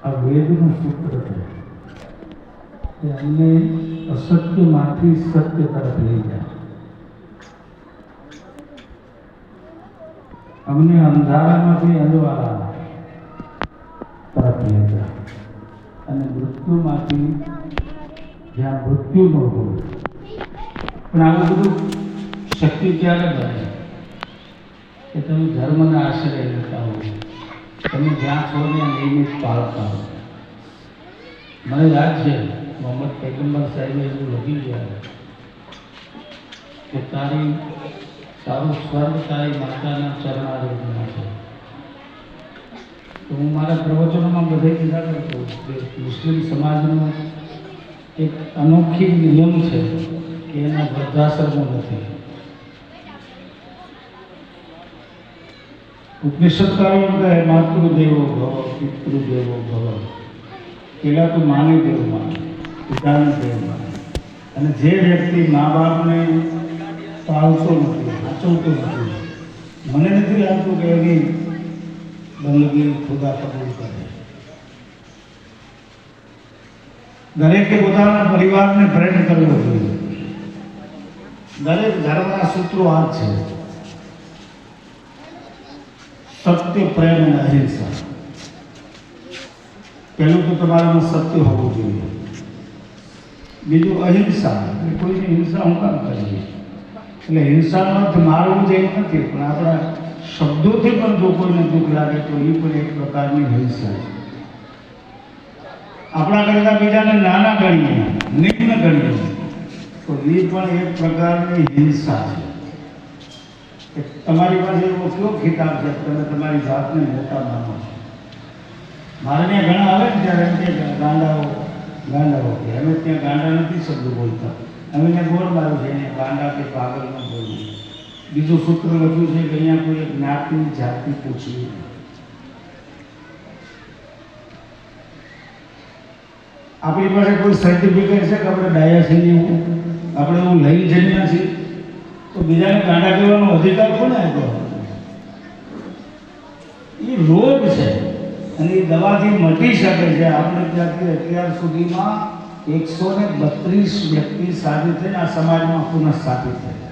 આ વેદનું સૂત્ર છે કે અમને અસત્યમાંથી સત્ય તરફ લઈ જાય, અમને અંધારામાંથી અંજવાળા તરફ લઈ જાય અને મૃત્યુમાંથી જ્યાં મૃત્યુ ન હોય. પણ આવું બધું શક્તિ ક્યારે બને કે તમે ધર્મના આશ્રય લેતા હો, તમે જ્યાં છો ત્યાં નિયમિત પાળતા હો. મને યાદ છે મોહમ્મદ પૈગંબર સાહેબે એવું લખી ગયા કે તારું સ્વર્ગ તારી માતાના ચરણારવિંદમાં છે. તો હું મારા પ્રવચનોમાં બધે કીધા કરતો કે મુસ્લિમ સમાજનો એક અનોખી નિયમ છે કે એના વૃદ્ધાશ્રમો નથી. ઉપનિષદકારો કહે માતૃદેવો ભવ પિતૃદેવો ભવ, પેલા તો માને દેવ માને, પિતાને દેવ માને. અને જે વ્યક્તિ મા બાપને પાળતો નથી, સાચવતો નથી, મને નથી લાગતું કે એની બંદગી ખુદા કબૂલ કરે. દરેકે પોતાના પરિવારને પ્રેમ કરવો જોઈએ. દરેક ધર્મના સૂત્રો આ છે: સત્ય, પ્રેમ અને અહિંસા. પહેલું તો તમારામાં સત્ય હોવું જોઈએ. બીજું અહિંસા, એટલે કોઈની હિંસા હું કામ કરીએ. એટલે હિંસાનો અર્થ મારવું જ એમ નથી, પણ આપણા શબ્દોથી પણ જો કોઈને દુઃખ લાગે તો એ પણ એક પ્રકારની હિંસા છે. આપણા કરતા બીજાને નાના ગણીએ, નિમ્ન ગણીએ તો એ પણ એક પ્રકારની હિંસા છે. તમારી પાસે એવો કયો ખિતાબ છે તમે તમારી જાતને મોટા માનો છો? મારે ત્યાં ઘણા આવે ને ત્યારે એમ કે ગાંડાઓ કે અમે ત્યાં ગાંડા નથી શબ્દ બોલતા, અમે ત્યાં ગોળ માર્યું છે અહીંયા ગાંડા કે પાગલ ન બોલવું. બીજું સૂત્ર લખ્યું છે કે અહીંયા કોઈ જ્ઞાતિ જાતિ પૂછવી. આપણી પાસે કોઈ સર્ટિફિકેટ છે કે આપણે ડાયા છીએ, આપણે એવું લઈ જમ્યા છીએ, તો બીજાને ગાંડા કહેવાનો અધિકાર કોને આપ્યો? એ રોગ છે અને એ દવાથી મટી શકે છે. આપણે ત્યાંથી અત્યાર સુધીમાં 132 વ્યક્તિ સાબિત થઈને આ સમાજમાં પુનઃસ્થાપિત થયા.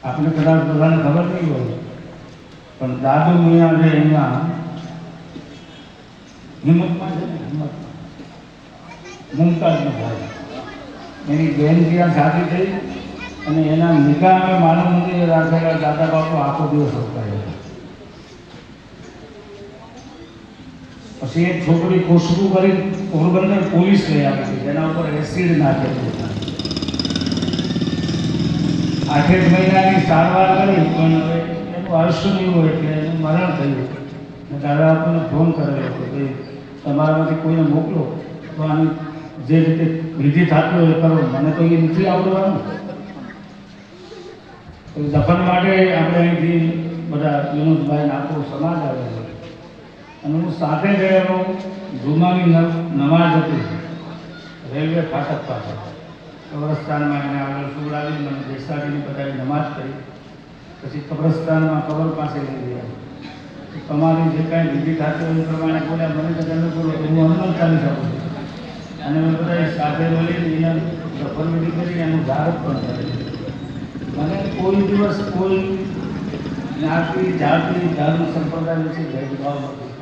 આપણે કદાચ બધાને ખબર નહીં હોય, પણ દાદુ મિયા છે એમાં હિંમતમાં છે ને, હિંમતમાં મુમતાજનો ભાઈ, એની બહેન ત્યાં શાદી થઈ અને એના નિકાહ અમે માનવ મંદિરે રાખેલા. દાદા બાપુ આખો દિવસ રોકાયા. પછી એક છોકરી ખુશ્બુ કરી પોરબંદર પોલીસ લઈ આવી હતી, જેના ઉપર એસિડ નાખેલું. 8 મહિનાની સારવાર કરી પણ હવે એનું આયુષ્ય નહીં હોય એટલે એનું મરણ થયું. દાદા બાપુને ફોન કરેલો કે ભાઈ તમારામાંથી કોઈને મોકલો તો આની જે રીતે વિધિ થતી હોય એ કરો. મને તો એ નથી આવડવાનું. દફન માટે આપણે અહીંથી બધા યુનુસભાઈ આખો સમાજ આવે છે અને હું સાથે ગયેલો. જુમાની નમાજ હતી રેલવે ફાટક પાસે કબ્રસ્તાનમાં. એને આગળ સુવડાવી મને બેસાડીને બધાએ નમાજ કરી. પછી કબ્રસ્તાનમાં કબર પાસે લઈ ગયા. તમારી જે કાંઈ વિધિ થતી હોય એ પ્રમાણે બોલ્યા. મને તો તમે બોલો હું હનુમાન ચાલીસા બોલું અને મેં બધા સાથે મળીને એના દફન વિધિ કરી, એનું ધારક પણ કરે. મને કોઈ દિવસ કોઈ જ્ઞાતિ જાતિ ધર્મ સંપ્રદાય વિશે ભેદભાવ નથી.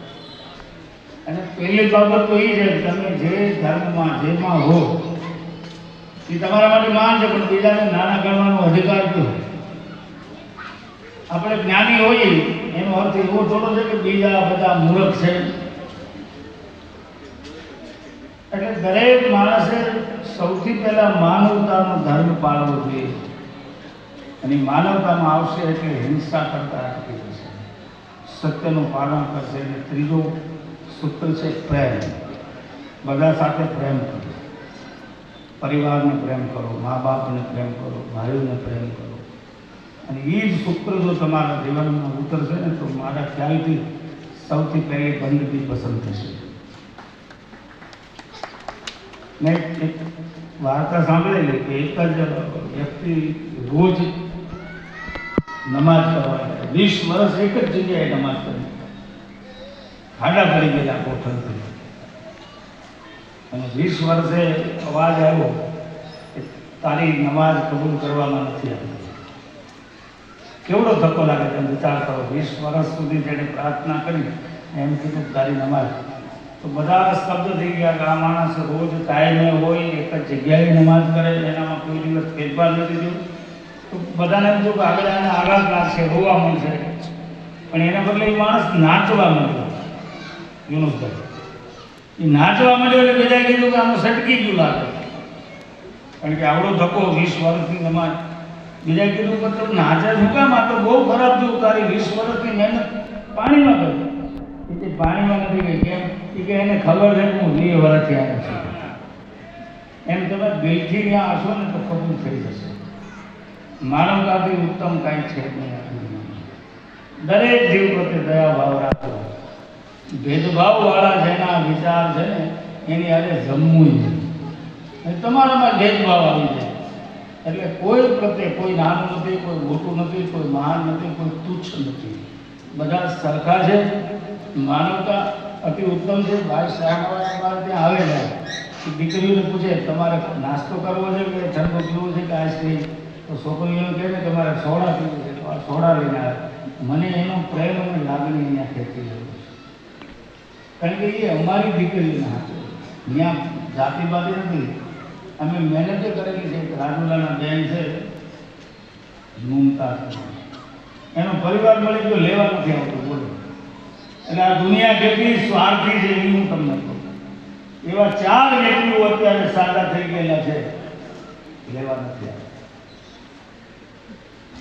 અને પહેલી બાબત તો એ છે કે તમે જે ધર્મમાં જેમાં હો એ તમારા માટે માન છે, પણ બીજાને નાના ગણવાનો અધિકાર કયો? આપણે જ્ઞાની હોઈએ એનો અર્થ એવો થોડો છે કે બીજા બધા મૂર્ખ છે. એટલે દરેક માણસે સૌથી પહેલા માનવતાનો ધર્મ પાળવો જોઈએ. અને માનવતામાં આવશે એટલે હિંસા કરતા અટકી જશે, સત્યનું પાલન કરશે. અને ત્રીજો સૂત્ર છે પ્રેમ. બધા સાથે પ્રેમ કરો, પરિવારને પ્રેમ કરો, મા બાપને પ્રેમ કરો, ભાઈઓને પ્રેમ કરો. અને એ જ સૂત્ર જો તમારા જીવનમાં ઉતરશે ને તો મારા ખ્યાલથી સૌથી પહેલી બંદગી પસંદ થશે. મેં એક વાર્તા સાંભળેલી કે એક જ વ્યક્તિ રોજ નમાજ કરવા 20 વર્ષ એક જ જગ્યાએ નમાજ કરી. ખાડા પડી ગયેલા કોઠલથી. અને 20 વર્ષે અવાજ આવ્યો કે તારી નમાઝ કબૂલ કરવામાં નથી આવી. કેવડો ધક્કો લાગે તમે વિચાર કરો. 20 વર્ષ સુધી જેને પ્રાર્થના કરી એમ કીધું તારી નમાઝ, તો બધા સ્તબ્ધ થઈ ગયા કે આ માણસ રોજ ટાઈમે હોય એક જ જગ્યાએ નમાઝ કરે, એનામાં કોઈ દિવસ ફેરફાર નથી થયું. તો બધાને એમ થયું કે આગળ આને આઘાત લાગશે, રોવા મળશે. પણ એના બદલે એ માણસ નાચવા માંડ્યો. યુનુસભાઈ એ નાચવા માંડ્યો એટલે બીજા કીધું કે આનું સટકી ગયું લાગે, કારણ કે આવડો ધક્કો 20 વર્ષની નમાઝ. બીજા કીધું કે તું નાચે શું કામ? આ તો બહુ ખરાબ થયું, તારી 20 વર્ષની મહેનત પાણીમાં કરી. એ પાણીમાં નથી ગઈ. કેમ? કે એને ખબર છે કે હું 2 વર્ષથી આવ્યો છું. એમ તમે દિલથી ત્યાં હશો ને તો કબૂલ થઈ જશે. માનવતાથી ઉત્તમ કાંઈ છે જ નહીં. દરેક જીવ પ્રત્યે દયા ભાવ રાખો. ભેદભાવવાળા જેના વિચાર છે ને એની આજે જમવું નહીં. તમારામાં ભેદભાવ આવી જાય એટલે કોઈ પ્રત્યે કોઈ નાનું નથી, કોઈ મોટું નથી, કોઈ મહાન નથી, કોઈ તુચ્છ નથી. બધા સરખા છે. માનવતા અતિ ઉત્તમ છે. ભાઈ સાહેબ અમારે ત્યાં આવેલા દીકરીઓને પૂછે તમારે નાસ્તો કરવો છે કે ઠંડો પીવો છે કે આઈસ્ક્રીમ, તો છોકરીઓને કહે ને તમારે સોડા પીવું છે તો આ સોડા લઈને આવે. મને એનો પ્રેમ અને લાગણી અહીંયા ખેંચી રહ્યો છે, કારણ કે એ અમારી દીકરીઓના હાથે. ત્યાં જાતિવાદી નથી. અમે મહેનતે કરેલી છે. રાજુલાના બેન છે મુમતાઝ, એનો પરિવાર મળી ગયો, લેવા નથી આવતો. બોલો એટલે આ દુનિયા કેટલી સ્વાર્થી છે એ હું તમને કહું. એવા 4 વ્યક્તિઓ અત્યારે સાજા થઈ ગયેલા છે, લેવા નથી આવતા.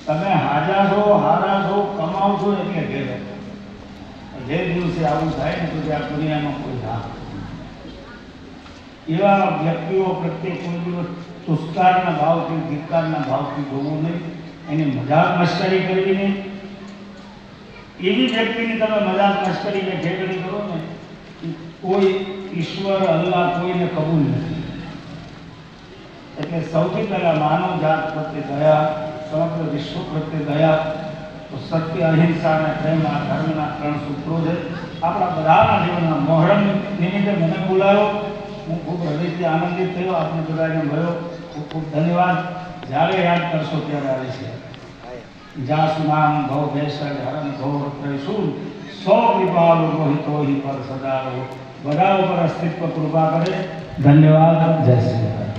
તમે હાજા છો, હારા છો, કમાવ છો એટલે ઘેરે. જે દિવસે આવું થાય ને તો આ દુનિયામાં કોઈ ના. એવા વ્યક્તિઓ પ્રત્યે કોઈ દિવસ તુષ્કારના ભાવથી, ધિક્કારના ભાવથી જોવું નહીં. એની મજાક મશ્કરી કરવી નહીં. એવી વ્યક્તિની તમે મજાક મશ્કરી કે ઠેકડી કરો ને, કોઈ ઈશ્વર અલ્લાહ કોઈને કબૂલ નથી. એટલે સૌથી પહેલાં માનવ જાત પ્રત્યે દયા, સમગ્ર વિશ્વ પ્રત્યે દયા. તો સત્ય, અહિંસા અને પ્રેમ આ ધર્મના 3 સૂત્રો છે. આપણા બધાના જીવનમાં મોહરમ નિમિત્તે મને બોલાયો, હું ખૂબ હૃદયથી આનંદિત થયો. આપણે બધાને મળ્યો, ખૂબ ખૂબ ધન્યવાદ. જ્યારે યાદ કરશો ત્યારે આવે છે. જાસુ નામ ભવ ભેસર હરણ ઘોર ત્રિશુલ, 100 કૃપાલુ રોહિતો હિ પર સદારો. બધા ઉપર અસ્તિત્વ કૃપા કરે. ધન્યવાદ. જય શ્રી રામ.